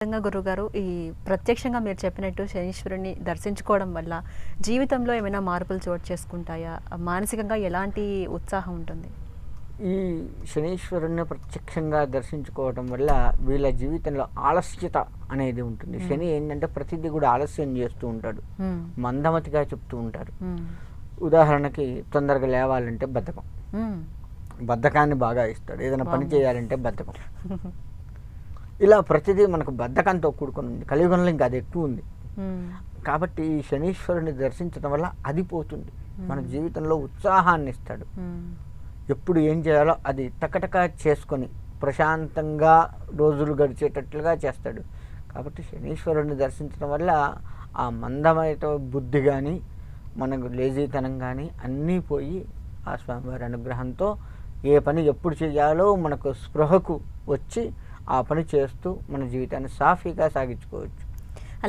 నిజంగా గురుగారు, ఈ ప్రత్యక్షంగా మీరు చెప్పినట్టు శనీశ్వరుడిని దర్శించుకోవడం వల్ల జీవితంలో ఏమైనా మార్పులు చోటు చేసుకుంటాయా? మానసికంగా ఎలాంటి ఉత్సాహం ఉంటుంది? ఈ శనీశ్వరుణ్ణి ప్రత్యక్షంగా దర్శించుకోవటం వల్ల వీళ్ళ జీవితంలో ఆలస్యత అనేది ఉంటుంది. శని ఏంటంటే ప్రతిదీ కూడా ఆలస్యం చేస్తూ ఉంటాడు, మందమతిగా చెప్తూ ఉంటారు. ఉదాహరణకి తొందరగా లేవాలంటే బద్ధకం, బద్ధకాన్ని బాగా ఇస్తాడు. ఏదైనా పని చేయాలంటే బద్ధకం. ఇలా ప్రతిదీ మనకు బద్ధకంతో కూడుకొని ఉంది. కలియుగంలో ఇంకా అది ఎక్కువ ఉంది. కాబట్టి ఈ శనీశ్వరుని దర్శించడం వల్ల అది పోతుంది. మన జీవితంలో ఉత్సాహాన్ని ఇస్తాడు. ఎప్పుడు ఏం చేయాలో అది టకటక చేసుకొని ప్రశాంతంగా రోజులు గడిచేటట్లుగా చేస్తాడు. కాబట్టి శనీశ్వరుని దర్శించడం వల్ల ఆ మందమైన బుద్ధి కానీ మనకు లేజీతనం కానీ అన్నీ పోయి ఆ స్వామివారి అనుగ్రహంతో ఏ పని ఎప్పుడు చేయాలో మనకు స్పృహకు వచ్చి ఆ పని చేస్తూ మన జీవితాన్ని సాఫీగా సాగించుకోవచ్చు.